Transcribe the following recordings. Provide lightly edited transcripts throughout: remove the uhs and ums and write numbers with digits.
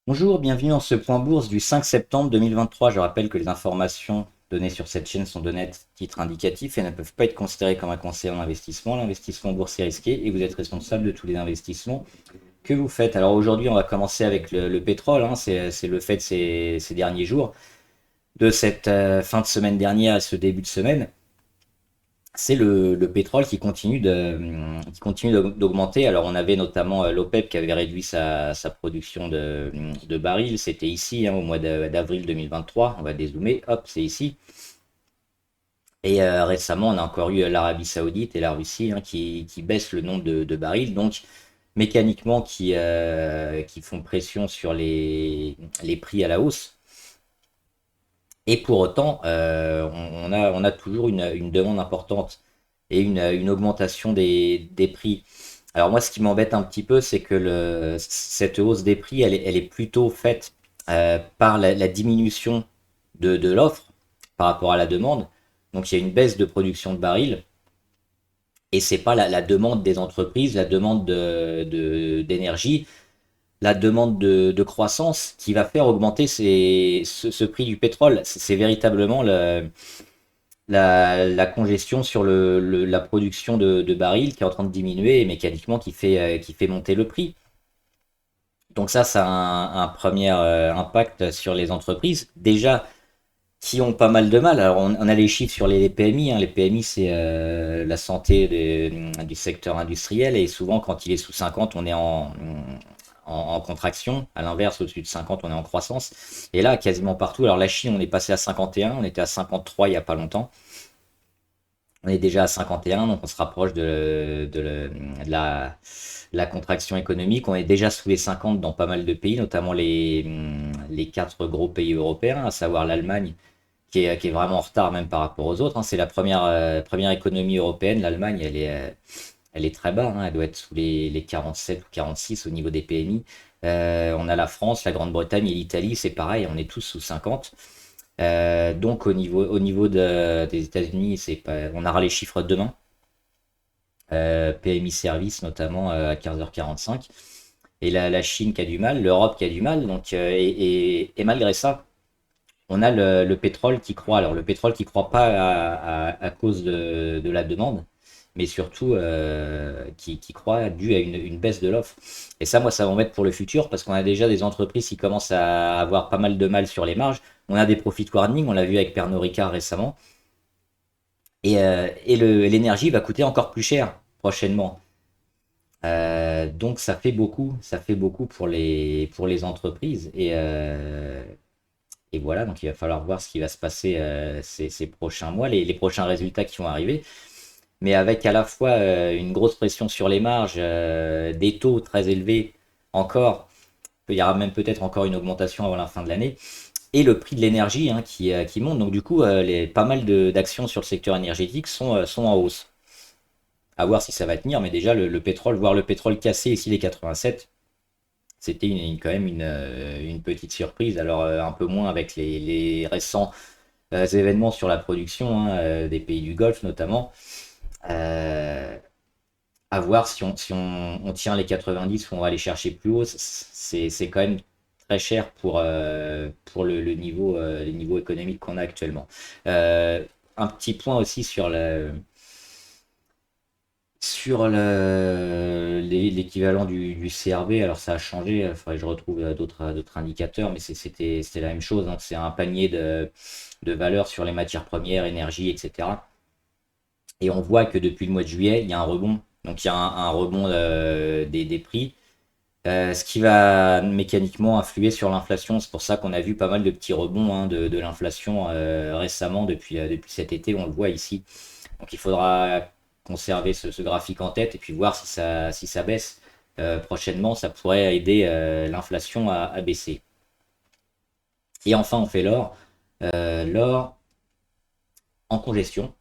Bonjour, bienvenue dans ce point bourse du 5 septembre 2023. Je rappelle que les informations données sur cette chaîne sont données à titre indicatif et ne peuvent pas être considérées comme un conseil en investissement. L'investissement boursier est risqué et vous êtes responsable de tous les investissements que vous faites. Alors aujourd'hui, on va commencer avec le pétrole, hein. C'est le fait de ces derniers jours, de cette fin de semaine dernière à ce début de semaine. C'est le pétrole qui continue d'augmenter. Alors, on avait notamment l'OPEP qui avait réduit sa production de barils. C'était ici, hein, au mois d'avril 2023. On va dézoomer. Hop, c'est ici. Et récemment, on a encore eu l'Arabie Saoudite et la Russie, hein, qui baissent le nombre de barils. Donc, mécaniquement, qui font pression sur les prix à la hausse. Et pour autant, on a toujours une demande importante et une augmentation des prix. Alors moi, ce qui m'embête un petit peu, c'est que cette hausse des prix, elle est plutôt faite par la diminution de l'offre par rapport à la demande. Donc il y a une baisse de production de barils et c'est pas la demande des entreprises, la demande d'énergie, la demande de croissance qui va faire augmenter ce prix du pétrole. C'est véritablement la congestion sur la production de barils qui est en train de diminuer et mécaniquement qui fait monter le prix. Donc ça a un premier impact sur les entreprises. Déjà, qui ont pas mal de mal. Alors on a les chiffres sur les PMI, hein. Les PMI, c'est la santé du secteur industriel et souvent quand il est sous 50, on est en contraction. À l'inverse, au-dessus de 50, on est en croissance. Et là, quasiment partout. Alors la Chine, on est passé à 51, on était à 53 il n'y a pas longtemps. On est déjà à 51, donc on se rapproche de la contraction économique. On est déjà sous les 50 dans pas mal de pays, notamment les quatre gros pays européens, à savoir l'Allemagne, qui est vraiment en retard même par rapport aux autres, hein. C'est la première économie européenne. L'Allemagne, elle est très bas, hein. Elle doit être sous les 47 ou 46 au niveau des PMI. On a la France, la Grande-Bretagne et l'Italie, c'est pareil, on est tous sous 50. Donc des États-Unis, on aura les chiffres demain. PMI Service notamment à 15h45. Et la Chine qui a du mal, l'Europe qui a du mal. Donc, et malgré ça, on a le pétrole qui croît. Alors le pétrole qui croît pas à cause de la demande, mais surtout qui croît dû à une baisse de l'offre. Et ça, moi, ça m'embête pour le futur parce qu'on a déjà des entreprises qui commencent à avoir pas mal de mal sur les marges. On a des profit warning, on l'a vu avec Pernod Ricard récemment. Et l'énergie va coûter encore plus cher prochainement. Donc ça fait beaucoup pour les entreprises. Et voilà, donc il va falloir voir ce qui va se passer ces prochains mois, les prochains résultats qui vont arriver. Mais avec à la fois une grosse pression sur les marges, des taux très élevés encore, il y aura même peut-être encore une augmentation avant la fin de l'année, et le prix de l'énergie, hein, qui monte. Donc du coup, pas mal d'actions sur le secteur énergétique sont en hausse. À voir si ça va tenir, mais déjà le pétrole, voir le pétrole casser ici les 87, c'était quand même une petite surprise. Alors un peu moins avec les récents événements sur la production, hein, des pays du Golfe notamment. Euh, à voir si on tient les 90 ou on va aller chercher plus haut. C'est quand même très cher pour les niveaux économiques qu'on a actuellement. Un petit point aussi sur l'équivalent du CRB. Alors ça a changé, il faudrait que je retrouve d'autres indicateurs, mais c'était la même chose, hein. C'est un panier de valeurs sur les matières premières, énergie, etc. Et on voit que depuis le mois de juillet, il y a un rebond. Donc il y a un rebond des prix, ce qui va mécaniquement influer sur l'inflation. C'est pour ça qu'on a vu pas mal de petits rebonds, hein, de l'inflation récemment, depuis cet été, on le voit ici. Donc il faudra conserver ce graphique en tête et puis voir si ça baisse prochainement. Ça pourrait aider l'inflation à baisser. Et enfin, on fait l'or. L'or en congestion.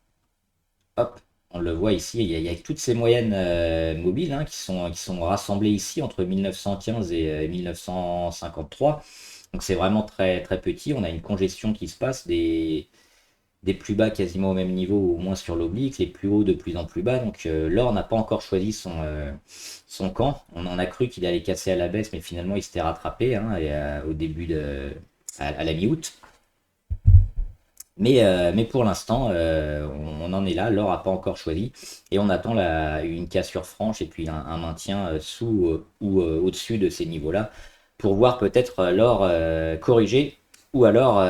Hop, on le voit ici, il y a toutes ces moyennes mobiles, hein, qui sont rassemblées ici entre 1915 et 1953. Donc c'est vraiment très, très petit. On a une congestion qui se passe, des plus bas quasiment au même niveau, au moins sur l'oblique, les plus hauts de plus en plus bas. Donc l'or n'a pas encore choisi son camp. On en a cru qu'il allait casser à la baisse, mais finalement il s'était rattrapé hein, au début à la mi-août. Mais pour l'instant, on en est là, l'or n'a pas encore choisi, et on attend une cassure franche et puis un maintien sous ou au-dessus de ces niveaux-là, pour voir peut-être l'or corriger, ou alors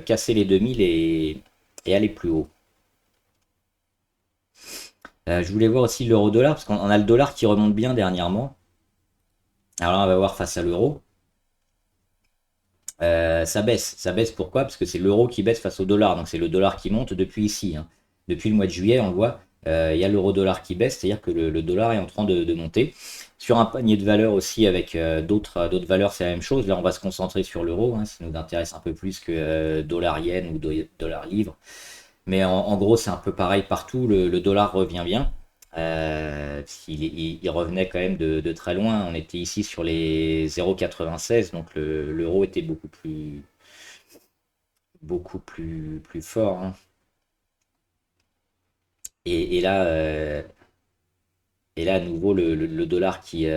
casser les 2000 et aller plus haut. Je voulais voir aussi l'euro-dollar, parce qu'on a le dollar qui remonte bien dernièrement. Alors là, on va voir face à l'euro. Ça baisse. Ça baisse pourquoi? Parce que c'est l'euro qui baisse face au dollar. Donc c'est le dollar qui monte depuis ici, hein. Depuis le mois de juillet, on le voit, il y a l'euro-dollar qui baisse, c'est-à-dire que le dollar est en train de monter. Sur un panier de valeurs aussi, avec d'autres valeurs, c'est la même chose. Là, on va se concentrer sur l'euro, hein, ça nous intéresse un peu plus que dollar-yen ou dollar-livre. Mais en gros, c'est un peu pareil partout. Le dollar revient bien. Il revenait quand même de très loin. On était ici sur les 0,96, donc l'euro était beaucoup plus fort, hein. Et là, à nouveau, le dollar qui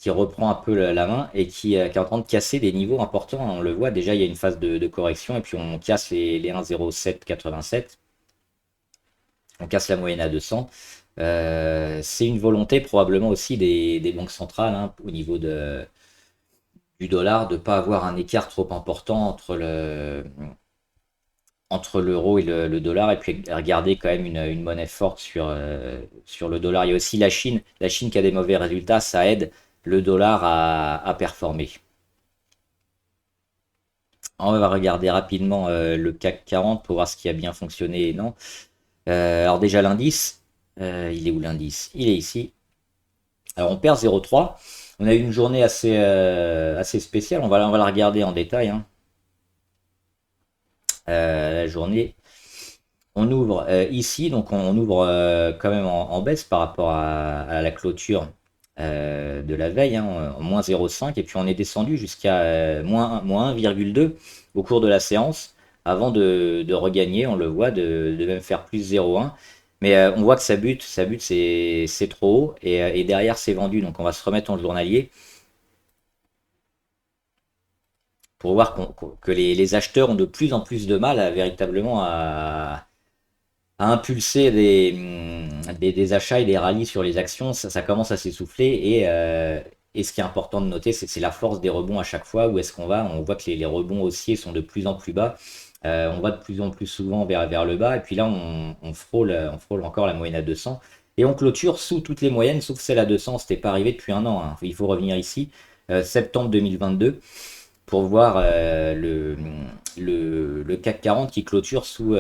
reprend un peu la main et qui est en train de casser des niveaux importants, hein. On le voit déjà, il y a une phase de correction et puis on casse les 1,0787. On casse la moyenne à 200. C'est une volonté probablement aussi des banques centrales hein, au niveau du dollar de ne pas avoir un écart trop important entre l'euro et le dollar, et puis regarder quand même une monnaie forte sur le dollar. Il y a aussi la Chine qui a des mauvais résultats, ça aide le dollar à performer. On va regarder rapidement le CAC 40 pour voir ce qui a bien fonctionné et non. Alors déjà l'indice, il est où l'indice? Il est ici. Alors on perd 0,3. On a eu une journée assez spéciale. On va la regarder en détail, hein. La journée. On ouvre ici, donc on ouvre quand même en baisse par rapport à la clôture de la veille, hein, en moins 0,5. Et puis on est descendu jusqu'à moins 1,2 au cours de la séance, avant de regagner, on le voit, de même faire plus 0,1. Mais on voit que ça bute c'est trop haut, et derrière c'est vendu. Donc on va se remettre en journalier pour voir que les acheteurs ont de plus en plus de mal véritablement à impulser des achats et des rallyes sur les actions. Ça commence à s'essouffler, et ce qui est important de noter, c'est la force des rebonds à chaque fois. Où est-ce qu'on va? On voit que les rebonds haussiers sont de plus en plus bas. On va de plus en plus souvent vers le bas, et puis là on frôle encore la moyenne à 200, et on clôture sous toutes les moyennes sauf celle à 200. C'était pas arrivé depuis un an, hein. Il faut revenir ici, septembre 2022, pour voir le CAC 40 qui clôture sous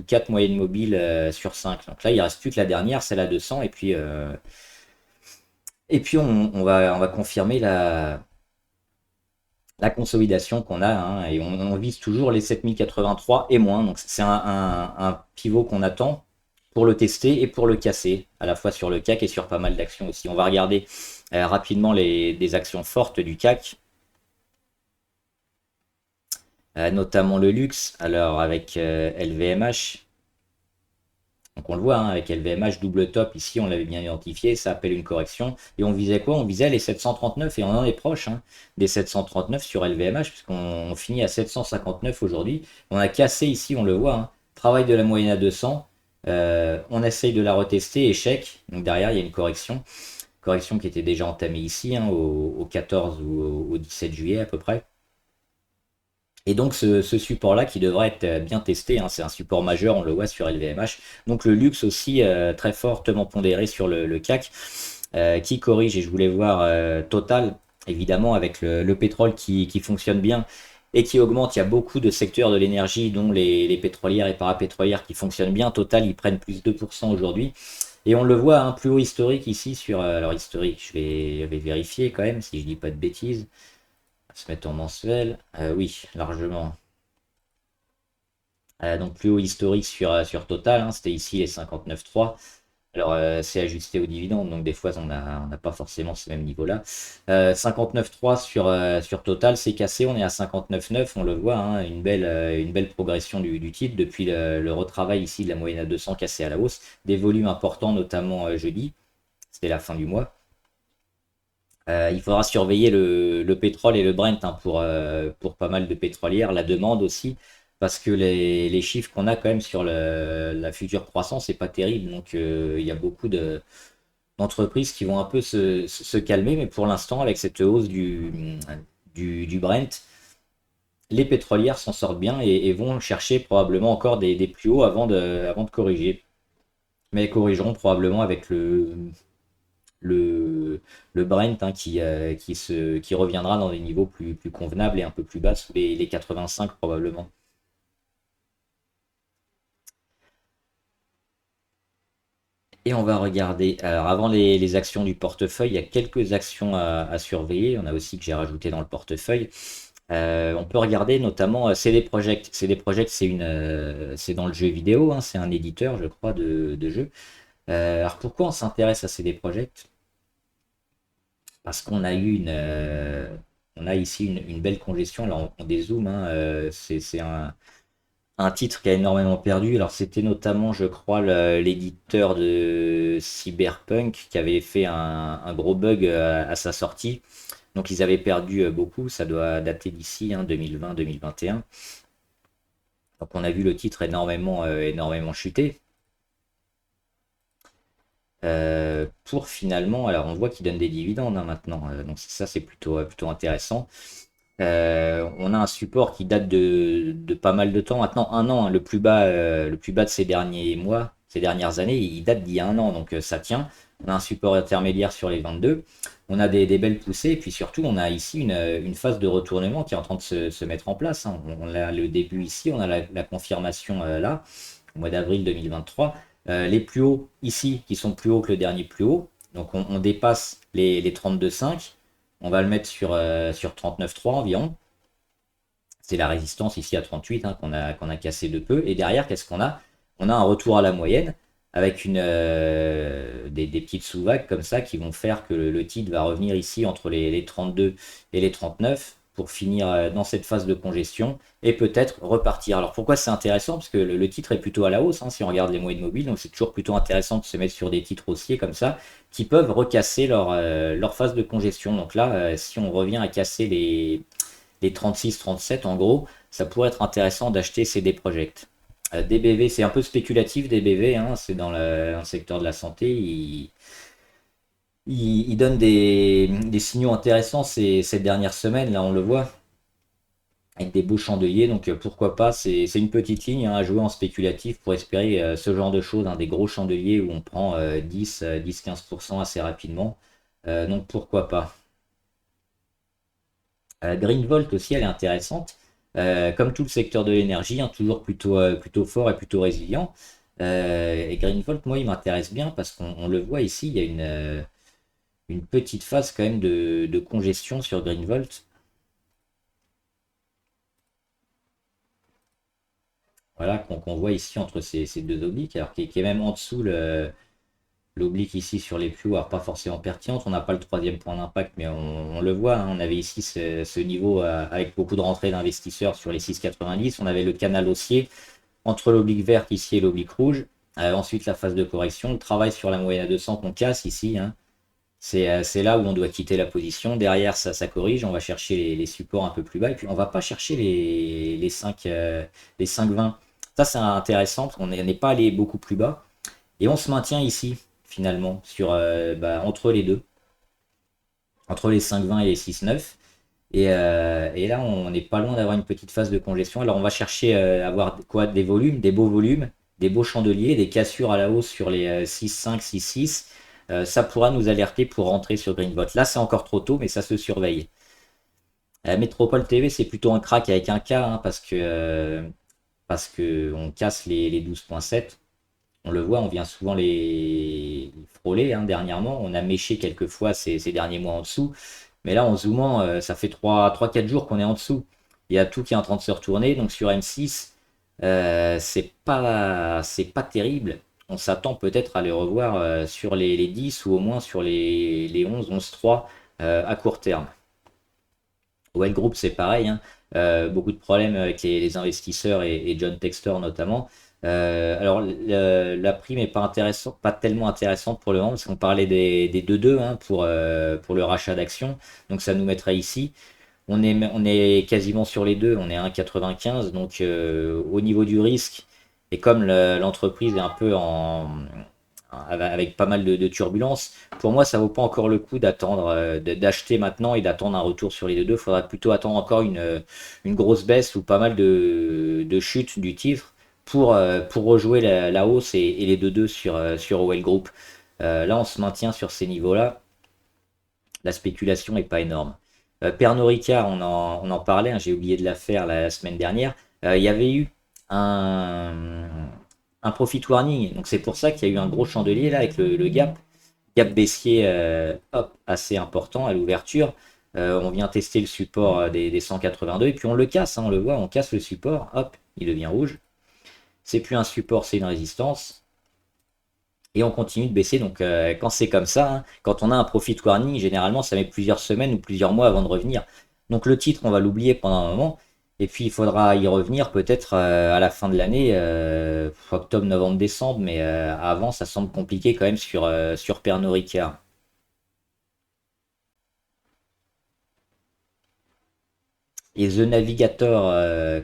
4 moyennes mobiles sur 5. Donc là, il ne reste plus que la dernière, celle à 200. Et puis on va confirmer la consolidation qu'on a, hein, et on vise toujours les 7083 et moins. Donc c'est un pivot qu'on attend pour le tester et pour le casser, à la fois sur le CAC et sur pas mal d'actions aussi. On va regarder rapidement des actions fortes du CAC. Notamment le luxe, alors avec LVMH. Donc on le voit, hein, avec LVMH, double top, ici on l'avait bien identifié, ça appelle une correction. Et on visait quoi? On visait les 739, et on en est proche, hein, des 739 sur LVMH, puisqu'on finit à 759 aujourd'hui. On a cassé ici, on le voit, hein, travail de la moyenne à 200. On essaye de la retester, échec. Donc derrière, il y a une correction. Correction qui était déjà entamée ici, hein, au 14 ou au 17 juillet à peu près. Et donc ce support-là qui devrait être bien testé, hein, c'est un support majeur, on le voit sur LVMH. Donc le luxe aussi très fortement pondéré sur le CAC, qui corrige. Et je voulais voir Total, évidemment, avec le pétrole qui fonctionne bien et qui augmente. Il y a beaucoup de secteurs de l'énergie, dont les pétrolières et parapétrolières, qui fonctionnent bien. Total, ils prennent plus 2% aujourd'hui. Et on le voit, un plus haut historique ici sur... alors historique, je vais vérifier quand même si je dis pas de bêtises. Se mettre en mensuel, oui, largement. Donc plus haut historique sur Total, hein, c'était ici les 59,3. Alors, c'est ajusté au dividende, donc des fois, on n'a pas forcément ce même niveau-là. 59,3 sur Total, c'est cassé, on est à 59,9, on le voit, hein, une belle progression du titre depuis le retravail ici de la moyenne à 200 cassé à la hausse. Des volumes importants, notamment jeudi, c'était la fin du mois. Il faudra surveiller le pétrole et le Brent, hein, pour pas mal de pétrolières, la demande aussi, parce que les chiffres qu'on a quand même sur la future croissance, c'est pas terrible. Donc il y a beaucoup d'entreprises qui vont un peu se calmer, mais pour l'instant, avec cette hausse du Brent, les pétrolières s'en sortent bien et vont chercher probablement encore des plus hauts avant de corriger. Mais elles corrigeront probablement avec le Brent, hein, qui reviendra dans des niveaux plus convenables et un peu plus bas, sous les 85 probablement. Et on va regarder. Alors, avant les actions du portefeuille, il y a quelques actions à surveiller. On a aussi que j'ai rajouté dans le portefeuille. On peut regarder notamment CD Projekt. CD Projekt, c'est dans le jeu vidéo, hein, c'est un éditeur, je crois, de jeux. Alors pourquoi on s'intéresse à CD Projekt? Parce on a ici une belle congestion. Là, on dézoome, hein, c'est un titre qui a énormément perdu. Alors, c'était notamment, je crois, l'éditeur de Cyberpunk qui avait fait un gros bug à sa sortie. Donc, ils avaient perdu beaucoup. Ça doit dater d'ici, hein, 2020-2021. Donc, on a vu le titre énormément chuter. Pour finalement, alors on voit qu'il donne des dividendes, hein, maintenant. Donc, ça, c'est plutôt intéressant. On a un support qui date de pas mal de temps, maintenant un an, hein, le plus bas de ces derniers mois, ces dernières années, il date d'il y a un an, donc ça tient. On a un support intermédiaire sur les 22, on a des belles poussées, et puis surtout on a ici une phase de retournement qui est en train de se mettre en place, hein. On a le début ici, on a la confirmation là, au mois d'avril 2023. Les plus hauts ici, qui sont plus hauts que le dernier plus haut, donc on dépasse les 32,5. On va le mettre sur 39,3 environ. C'est la résistance ici à 38, hein, qu'on a cassé de peu. Et derrière, qu'est-ce qu'on a? On a un retour à la moyenne avec des petites sous-vagues comme ça qui vont faire que le titre va revenir ici entre les 32 et les 39 pour finir dans cette phase de congestion et peut-être repartir. Alors pourquoi c'est intéressant? Parce que le titre est plutôt à la hausse, hein, si on regarde les moyennes mobiles, donc c'est toujours plutôt intéressant de se mettre sur des titres haussiers comme ça qui peuvent recasser leur phase de congestion. Donc là, si on revient à casser les 36-37 en gros, ça pourrait être intéressant d'acheter CD Projekt. DBV, c'est un peu spéculatif, DBV, hein, c'est dans un secteur de la santé. Il donne des signaux intéressants ces dernières semaines, là on le voit, avec des beaux chandeliers, donc pourquoi pas, c'est une petite ligne, hein, à jouer en spéculatif pour espérer ce genre de choses, hein, des gros chandeliers où on prend 10-15% assez rapidement. Donc pourquoi pas. Greenvolt aussi, elle est intéressante. Comme tout le secteur de l'énergie, hein, toujours plutôt fort et plutôt résilient. Et Greenvolt, moi, il m'intéresse bien parce qu'on le voit ici, il y a une petite phase quand même de congestion sur Greenvolt. Voilà, qu'on voit ici entre ces deux obliques, alors qui est même en dessous l'oblique ici sur les plus hauts, alors pas forcément pertinente. On n'a pas le troisième point d'impact, mais on le voit, hein, on avait ici ce niveau avec beaucoup de rentrées d'investisseurs sur les 6,90. On avait le canal haussier entre l'oblique verte ici et l'oblique rouge. Ensuite, la phase de correction, le travail sur la moyenne à 200 qu'on casse ici, hein. C'est là où on doit quitter la position. Derrière, ça corrige. On va chercher les supports un peu plus bas. Et puis, on va pas chercher les 5,20. Ça, c'est intéressant parce qu'on n'est pas allé beaucoup plus bas. Et on se maintient ici, finalement, entre les deux. Entre les 5,20 et les 6,9. Et là, on n'est pas loin d'avoir une petite phase de congestion. Alors, on va chercher à avoir quoi? Des volumes, des beaux volumes, des beaux chandeliers, des cassures à la hausse sur les 6,5, 6,6. Ça pourra nous alerter pour rentrer sur Greenbot. Là, c'est encore trop tôt, mais ça se surveille. Métropole TV, c'est plutôt un crack avec un K, hein, parce que on casse les 12,7. On le voit, on vient souvent les frôler, hein, dernièrement. On a méché quelques fois ces derniers mois en dessous. Mais là, en zoomant, ça fait 3-4 jours qu'on est en dessous. Il y a tout qui est en train de se retourner. Donc sur M6, c'est pas terrible. on s'attend peut-être à les revoir sur les 10 ou au moins sur les 11, 11,3 à court terme. Well Group, c'est pareil, hein. Beaucoup de problèmes avec les investisseurs et John Textor notamment. Alors, la prime n'est pas intéressante, pas tellement intéressante pour le moment, parce qu'on parlait des 2-2 hein, pour le rachat d'actions. Donc, ça nous mettrait ici. On est quasiment sur les deux, on est à 1,95. Donc, au niveau du risque, et comme l'entreprise est un peu avec pas mal de turbulences. Pour moi, ça vaut pas encore le coup d'attendre, d'acheter maintenant et d'attendre un retour sur les deux. Il faudra plutôt attendre encore une grosse baisse ou pas mal de chute du titre pour rejouer la hausse et les 2-2 sur OL Group. Là, on se maintient sur ces niveaux-là. La spéculation n'est pas énorme. Pernod Ricard, on en parlait, hein, j'ai oublié de la faire la semaine dernière. Il y avait eu un profit warning. Donc c'est pour ça qu'il y a eu un gros chandelier là avec le gap baissier hop, assez important à l'ouverture. On vient tester le support des 182 et puis on le casse, hein, on le voit, on casse le support, hop, il devient rouge. C'est plus un support, c'est une résistance. Et on continue de baisser. Donc quand c'est comme ça, hein, quand on a un profit warning, généralement ça met plusieurs semaines ou plusieurs mois avant de revenir. Donc le titre, on va l'oublier pendant un moment. Et puis il faudra y revenir peut-être à la fin de l'année, octobre, novembre, décembre, mais avant ça semble compliqué quand même sur Pernod Ricard. Et The Navigator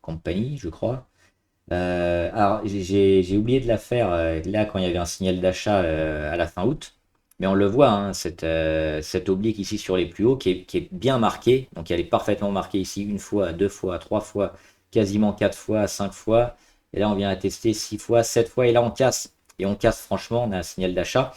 Company, je crois. Alors j'ai oublié de la faire là quand il y avait un signal d'achat à la fin août. Mais on le voit, hein, cette oblique ici sur les plus hauts qui est bien marquée. Donc elle est parfaitement marquée ici une fois, deux fois, trois fois, quasiment quatre fois, cinq fois. Et là on vient la tester six fois, sept fois. Et là on casse. Et on casse franchement, on a un signal d'achat.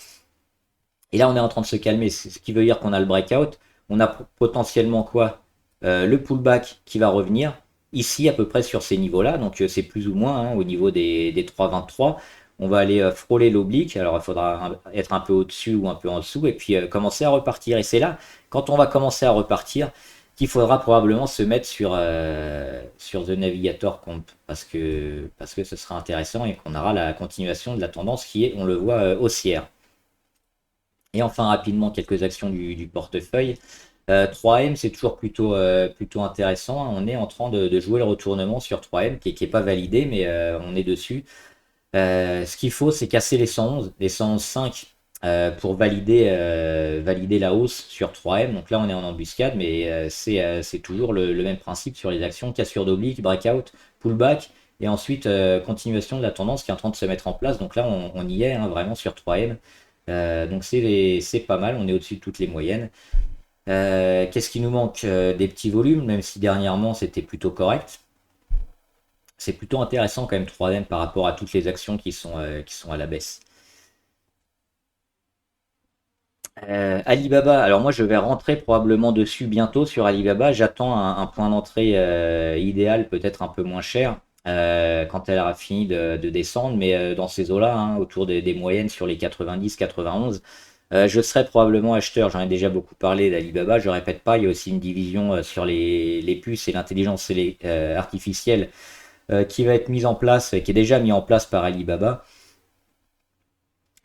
Et là on est en train de se calmer. Ce qui veut dire qu'on a le breakout. On a potentiellement quoi? Le pullback qui va revenir. Ici à peu près sur ces niveaux-là. Donc c'est plus ou moins hein, au niveau des 3,23. On va aller frôler l'oblique. Alors, il faudra être un peu au-dessus ou un peu en dessous et puis commencer à repartir. Et c'est là, quand on va commencer à repartir, qu'il faudra probablement se mettre sur The Navigator Comp parce que ce sera intéressant et qu'on aura la continuation de la tendance qui est, on le voit, haussière. Et enfin, rapidement, quelques actions du portefeuille. 3M, c'est toujours plutôt intéressant, hein. On est en train de jouer le retournement sur 3M qui est pas validé, mais on est dessus. Ce qu'il faut, c'est casser les 111, les 111,5 pour valider la hausse sur 3M. Donc là, on est en embuscade, mais c'est toujours le même principe sur les actions, cassure d'oblique, breakout, pullback, et ensuite continuation de la tendance qui est en train de se mettre en place. Donc là, on y est hein, vraiment sur 3M. Donc c'est pas mal, on est au-dessus de toutes les moyennes. Qu'est-ce qui nous manque? Des petits volumes, même si dernièrement c'était plutôt correct. C'est plutôt intéressant quand même 3M par rapport à toutes les actions qui sont à la baisse. Alibaba, alors moi je vais rentrer probablement dessus bientôt sur Alibaba. J'attends un point d'entrée idéal, peut-être un peu moins cher, quand elle aura fini de descendre, mais dans ces eaux-là, hein, autour des moyennes sur les 90, 91. Je serai probablement acheteur, j'en ai déjà beaucoup parlé d'Alibaba, je répète pas, il y a aussi une division sur les puces et l'intelligence artificielle qui va être mise en place, qui est déjà mis en place par Alibaba,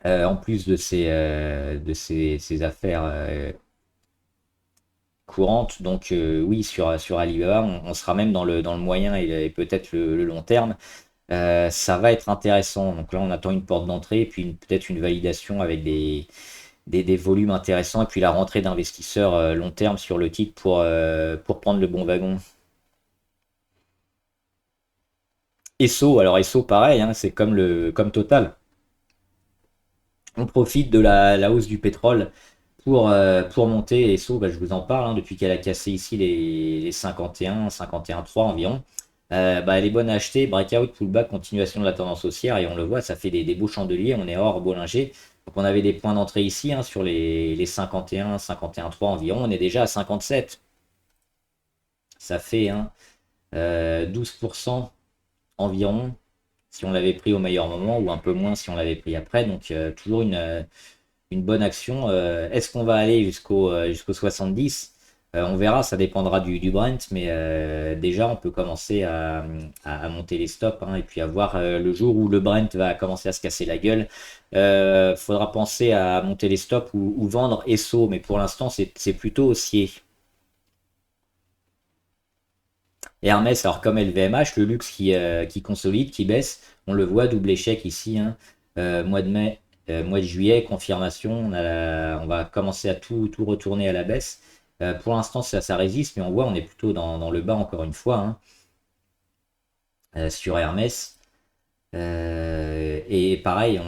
en plus de ses affaires courantes. Donc oui, sur Alibaba, on sera même dans le moyen et peut-être le long terme. Ça va être intéressant. Donc là, on attend une porte d'entrée et puis peut-être une validation avec des volumes intéressants et puis la rentrée d'investisseurs long terme sur le titre pour prendre le bon wagon. Esso, alors Esso pareil, hein, c'est comme Total. On profite de la hausse du pétrole pour monter. Esso, bah, je vous en parle, hein, depuis qu'elle a cassé ici les 51, 51,3 environ. Bah, elle est bonne à acheter, breakout, pullback, continuation de la tendance haussière, et on le voit, ça fait des beaux chandeliers, on est hors Bollinger. Donc on avait des points d'entrée ici, hein, sur les 51, 51,3 environ, on est déjà à 57. Ça fait hein, 12% environ si on l'avait pris au meilleur moment ou un peu moins si on l'avait pris après. Donc toujours une bonne action. Est-ce qu'on va aller jusqu'au 70? On verra, ça dépendra du Brent, mais déjà on peut commencer à monter les stops, hein, et puis à voir le jour où le Brent va commencer à se casser la gueule. Faudra penser à monter les stops ou vendre ESSO, mais pour l'instant c'est plutôt haussier. Et Hermès, alors comme LVMH, le luxe qui consolide, qui baisse, on le voit, double échec ici, hein. Mois de mai, mois de juillet, confirmation, on va commencer à tout retourner à la baisse. Pour l'instant, ça résiste, mais on voit, on est plutôt dans le bas encore une fois, hein, sur Hermès. Et pareil,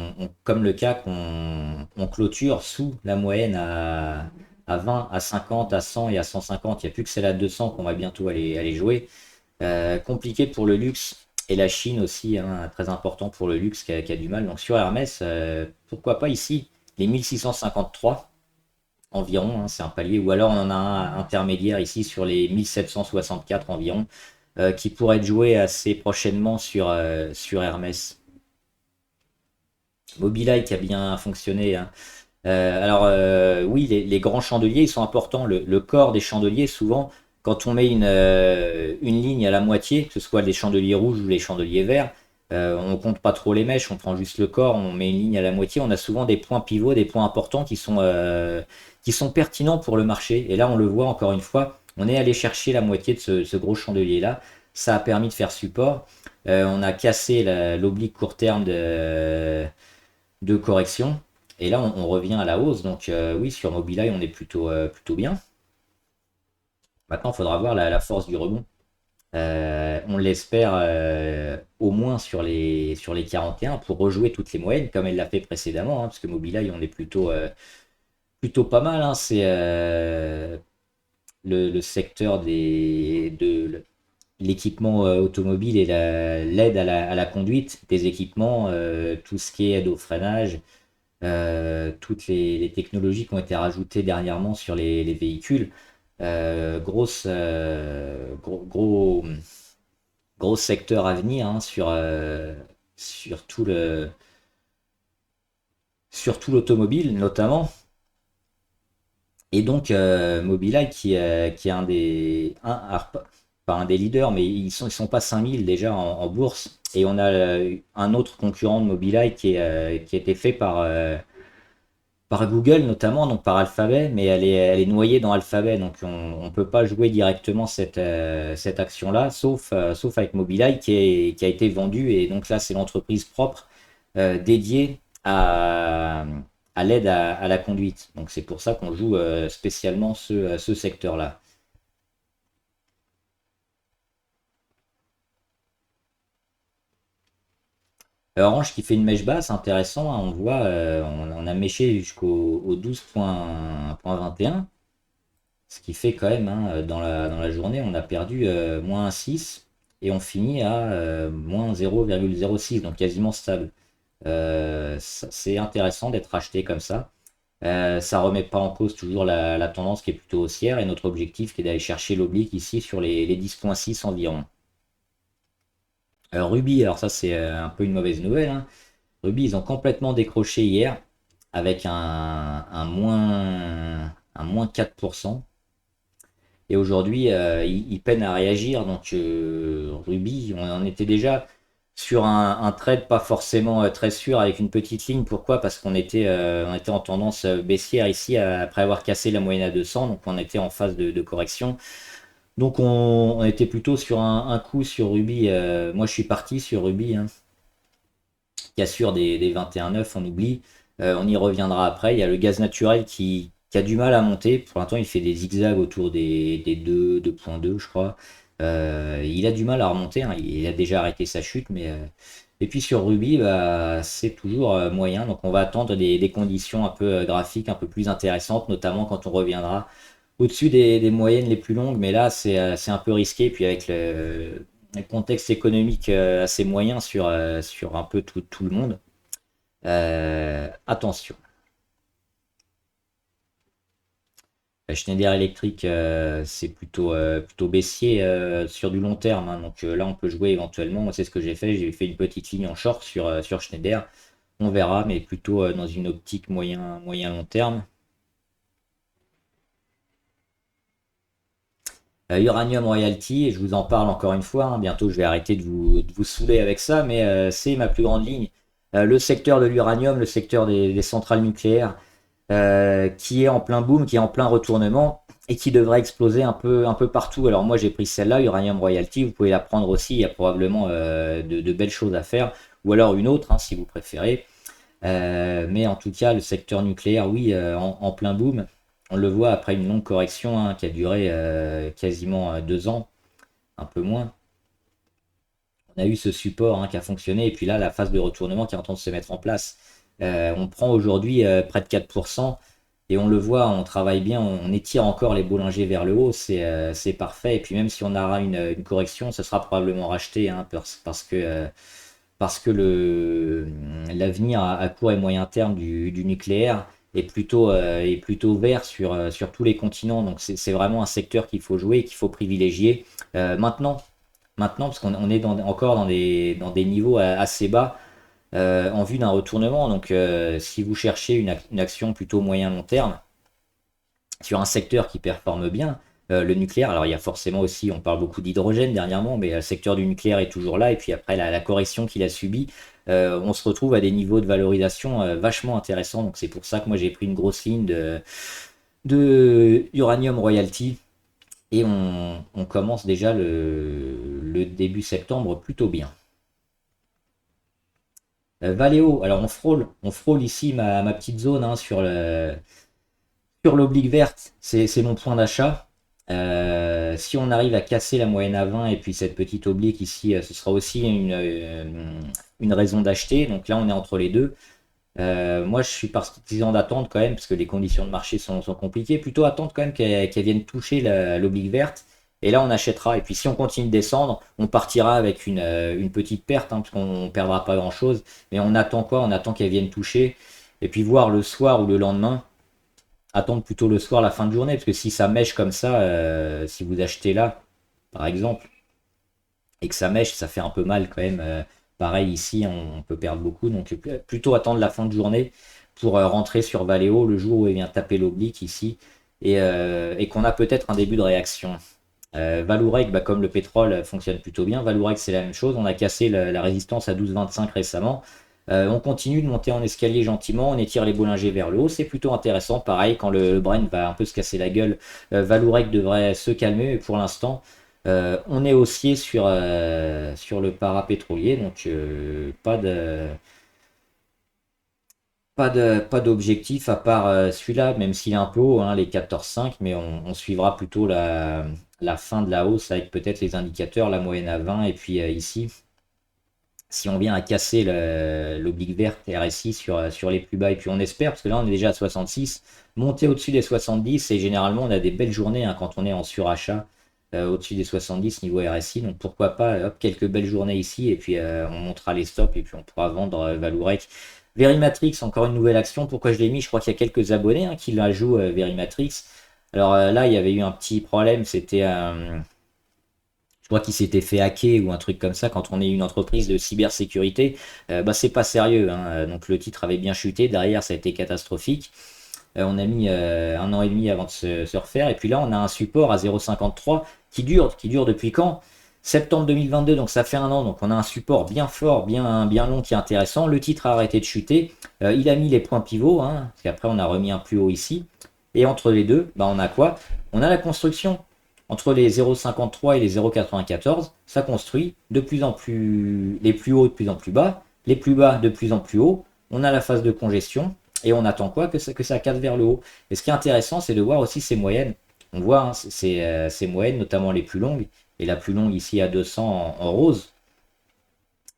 comme le CAC, on clôture sous la moyenne à 20, à 50, à 100 et à 150. Il n'y a plus que celle à 200 qu'on va bientôt aller jouer. Compliqué pour le luxe et la Chine aussi, hein, très important pour le luxe qui a du mal. Donc sur Hermès, pourquoi pas ici les 1653 environ, hein, c'est un palier, ou alors on en a un intermédiaire ici sur les 1764 environ, qui pourrait être joué assez prochainement sur Hermès. Mobileye qui a bien fonctionné, hein. Alors oui, les grands chandeliers, ils sont importants. Le corps des chandeliers, souvent, quand on met une ligne à la moitié, que ce soit les chandeliers rouges ou les chandeliers verts, on compte pas trop les mèches, on prend juste le corps, on met une ligne à la moitié, on a souvent des points pivots, des points importants qui sont pertinents pour le marché. Et là, on le voit encore une fois, on est allé chercher la moitié de ce gros chandelier-là. Ça a permis de faire support. On a cassé l'oblique court terme de correction. Et là, on revient à la hausse. Donc oui, sur Mobileye, on est plutôt bien. Maintenant, il faudra voir la force du rebond. On l'espère au moins sur les 41 pour rejouer toutes les moyennes comme elle l'a fait précédemment, hein, parce que Mobileye, on est plutôt pas mal, hein. C'est le secteur de l'équipement automobile et l'aide à la conduite des équipements, tout ce qui est aide au freinage, toutes les technologies qui ont été rajoutées dernièrement sur les véhicules. Gros secteur à venir, hein, sur sur tout l'automobile notamment. Et donc Mobileye qui est alors, pas un des leaders, mais ils sont pas 5000 déjà en bourse. Et on a un autre concurrent de Mobileye qui a été fait par Google notamment, donc par Alphabet, mais elle est noyée dans Alphabet, donc on ne peut pas jouer directement cette action-là, sauf avec Mobileye qui a été vendue, et donc là c'est l'entreprise propre dédiée à l'aide à la conduite. Donc c'est pour ça qu'on joue spécialement ce secteur-là. Orange qui fait une mèche basse, intéressant, hein, on voit, on a méché jusqu'au 12,21. Ce qui fait quand même, hein, dans la journée, on a perdu moins 6 et on finit à moins 0,06, donc quasiment stable. C'est intéressant d'être acheté comme ça. Ça remet pas en cause toujours la tendance qui est plutôt haussière et notre objectif qui est d'aller chercher l'oblique ici sur les 10,6 environ. Ruby, alors ça c'est un peu une mauvaise nouvelle, hein. Ruby, ils ont complètement décroché hier avec un moins 4%. Et aujourd'hui, il peine à réagir. Donc, Ruby, on en était déjà sur un trade pas forcément très sûr avec une petite ligne. Pourquoi? Parce on était en tendance baissière ici après avoir cassé la moyenne à 200. Donc, on était en phase de correction. Donc, on était plutôt sur un coup sur Ruby. Moi, je suis parti sur Ruby, hein, cassure des 21,9, on oublie. On y reviendra après. Il y a le gaz naturel qui a du mal à monter. Pour l'instant, il fait des zigzags autour des 2, 2,2, je crois. Il a du mal à remonter, hein. Il a déjà arrêté sa chute, mais. Et puis sur Ruby, bah, c'est toujours moyen. Donc on va attendre des conditions un peu graphiques, un peu plus intéressantes, notamment quand on reviendra au-dessus des moyennes les plus longues. Mais là, c'est un peu risqué. Puis avec le contexte économique assez moyen sur un peu tout le monde. Attention. Schneider Electric, c'est plutôt baissier sur du long terme, hein. Donc là, on peut jouer éventuellement. Moi, c'est ce que j'ai fait. J'ai fait une petite ligne en short sur Schneider. On verra, mais plutôt dans une optique moyen long terme. Uranium Royalty, et je vous en parle encore une fois, hein, bientôt je vais arrêter de vous saouler avec ça, mais c'est ma plus grande ligne. Le secteur de l'uranium, le secteur des centrales nucléaires, qui est en plein boom, qui est en plein retournement, et qui devrait exploser un peu partout. Alors moi j'ai pris celle-là, Uranium Royalty, vous pouvez la prendre aussi, il y a probablement de belles choses à faire, ou alors une autre, hein, si vous préférez. Mais en tout cas, le secteur nucléaire, oui, en plein boom. On le voit après une longue correction, hein, qui a duré quasiment 2 ans, un peu moins. On a eu ce support, hein, qui a fonctionné, et puis là, la phase de retournement qui est en train de se mettre en place. On prend aujourd'hui près de 4%, et on le voit, on travaille bien, on étire encore les Bollinger vers le haut, c'est parfait. Et puis même si on aura une correction, ce sera probablement racheté, hein, parce que l'avenir à court et moyen terme du nucléaire est plutôt vert sur tous les continents. Donc c'est vraiment un secteur qu'il faut jouer, qu'il faut privilégier. Maintenant, parce qu'on est encore dans des niveaux assez bas, en vue d'un retournement. Donc si vous cherchez une action plutôt moyen-long terme, sur un secteur qui performe bien, le nucléaire, alors il y a forcément aussi, on parle beaucoup d'hydrogène dernièrement, mais le secteur du nucléaire est toujours là, et puis après la correction qu'il a subie, on se retrouve à des niveaux de valorisation vachement intéressants. Donc c'est pour ça que moi j'ai pris une grosse ligne de Uranium Royalty, et on commence déjà le début septembre plutôt bien. Valeo, alors on frôle ici ma petite zone, hein, sur l'oblique verte, c'est mon point d'achat. Si on arrive à casser la moyenne à 20 et puis cette petite oblique ici, ce sera aussi une raison d'acheter. Donc là, on est entre les deux. Moi, je suis partisan d'attendre quand même, parce que les conditions de marché sont compliquées. Plutôt attendre quand même qu'elle vienne toucher l'oblique verte. Et là, on achètera. Et puis, si on continue de descendre, on partira avec une petite perte, hein, parce qu'on ne perdra pas grand-chose. Mais on attend quoi? On attend qu'elle vienne toucher. Et puis, voir le soir ou le lendemain, attendre plutôt le soir, la fin de journée, parce que si ça mèche comme ça, si vous achetez là, par exemple, et que ça mèche, ça fait un peu mal quand même. Pareil ici, on peut perdre beaucoup, donc plutôt attendre la fin de journée pour rentrer sur Valeo le jour où il vient taper l'oblique ici, et qu'on a peut-être un début de réaction. Vallourec, bah, comme le pétrole fonctionne plutôt bien, Vallourec c'est la même chose, on a cassé la résistance à 12,25 récemment. On continue de monter en escalier gentiment, on étire les Bollinger vers le haut, c'est plutôt intéressant. Pareil, quand le Brent va un peu se casser la gueule, Vallourec devrait se calmer, mais pour l'instant, on est haussier sur le parapétrolier, donc pas d'objectif à part celui-là, même s'il est un peu haut, hein, les 14,5, mais on suivra plutôt la fin de la hausse avec peut-être les indicateurs, la moyenne à 20, et puis ici, si on vient à casser l'oblique verte RSI sur les plus bas, et puis on espère, parce que là on est déjà à 66, monter au-dessus des 70, et généralement on a des belles journées, hein, quand on est en surachat au-dessus des 70 niveau RSI, donc pourquoi pas, hop, quelques belles journées ici, et puis on montera les stops, et puis on pourra vendre Vallourec. Verimatrix, encore une nouvelle action, pourquoi je l'ai mis? Je crois qu'il y a quelques abonnés, hein, qui la jouent, Verimatrix. Alors là, il y avait eu un petit problème, c'était je crois qu'il s'était fait hacker ou un truc comme ça. Quand on est une entreprise de cybersécurité, bah, c'est pas sérieux, hein. Donc le titre avait bien chuté, derrière ça a été catastrophique. On a mis 1 an et demi avant de se refaire, et puis là on a un support à 0,53 qui dure depuis quand? Septembre 2022, donc ça fait 1 an, donc on a un support bien fort, bien long, qui est intéressant. Le titre a arrêté de chuter, il a mis les points pivots, hein, parce qu'après on a remis un plus haut ici, et entre les deux, bah, on a quoi? On a la construction. Entre les 0,53 et les 0,94, ça construit de plus en plus, les plus hauts de plus en plus bas, les plus bas de plus en plus haut. On a la phase de congestion, et on attend quoi? Que ça casse vers le haut. Et ce qui est intéressant, c'est de voir aussi ces moyennes. On voit, hein, ces moyennes, notamment les plus longues, et la plus longue ici à 200 en rose,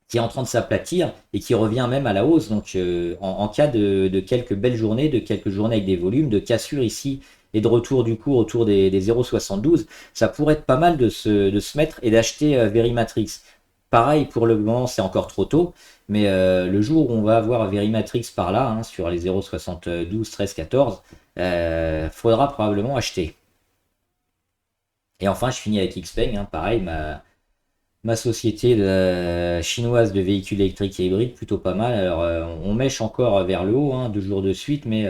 qui est en train de s'aplatir et qui revient même à la hausse. Donc en cas de quelques belles journées, de quelques journées avec des volumes, de cassure ici et de retour du cours autour des 0,72, ça pourrait être pas mal de se mettre et d'acheter Verimatrix. Pareil, pour le moment, c'est encore trop tôt, mais le jour où on va avoir Verimatrix par là, hein, sur les 0,72, 13, 14, faudra probablement acheter. Et enfin, je finis avec Xpeng, hein, pareil, ma société chinoise de véhicules électriques et hybrides, plutôt pas mal. Alors, on mèche encore vers le haut, hein, 2 jours de suite, mais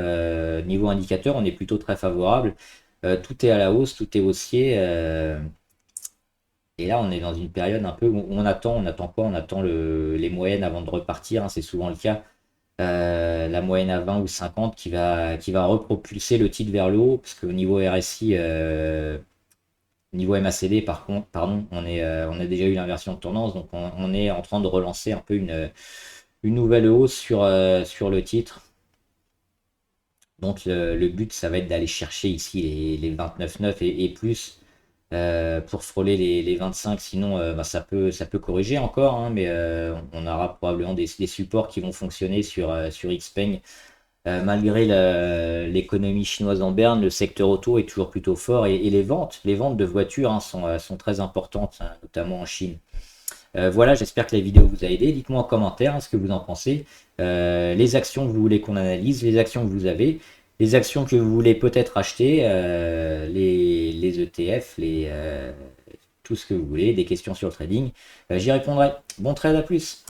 niveau indicateur, on est plutôt très favorable. Tout est à la hausse, tout est haussier. Et là, on est dans une période un peu où on attend quoi? On attend les moyennes avant de repartir, hein, c'est souvent le cas. La moyenne à 20 ou 50 qui va repropulser le titre vers le haut, parce qu'au niveau RSI, niveau MACD, par contre, pardon, on a déjà eu l'inversion de tendance, donc on est en train de relancer un peu une nouvelle hausse sur le titre. Donc le but, ça va être d'aller chercher ici les 29,9 et plus pour frôler les 25. Sinon, bah, ça peut corriger encore, hein, mais on aura probablement des supports qui vont fonctionner sur Xpeng. Malgré l'économie chinoise en berne, le secteur auto est toujours plutôt fort et les ventes de voitures, hein, sont très importantes, hein, notamment en Chine. Voilà, j'espère que la vidéo vous a aidé. Dites-moi en commentaire, hein, ce que vous en pensez. Les actions que vous voulez qu'on analyse, les actions que vous avez, les actions que vous voulez peut-être acheter, les ETF, tout ce que vous voulez, des questions sur le trading. J'y répondrai. Bon trade, à plus.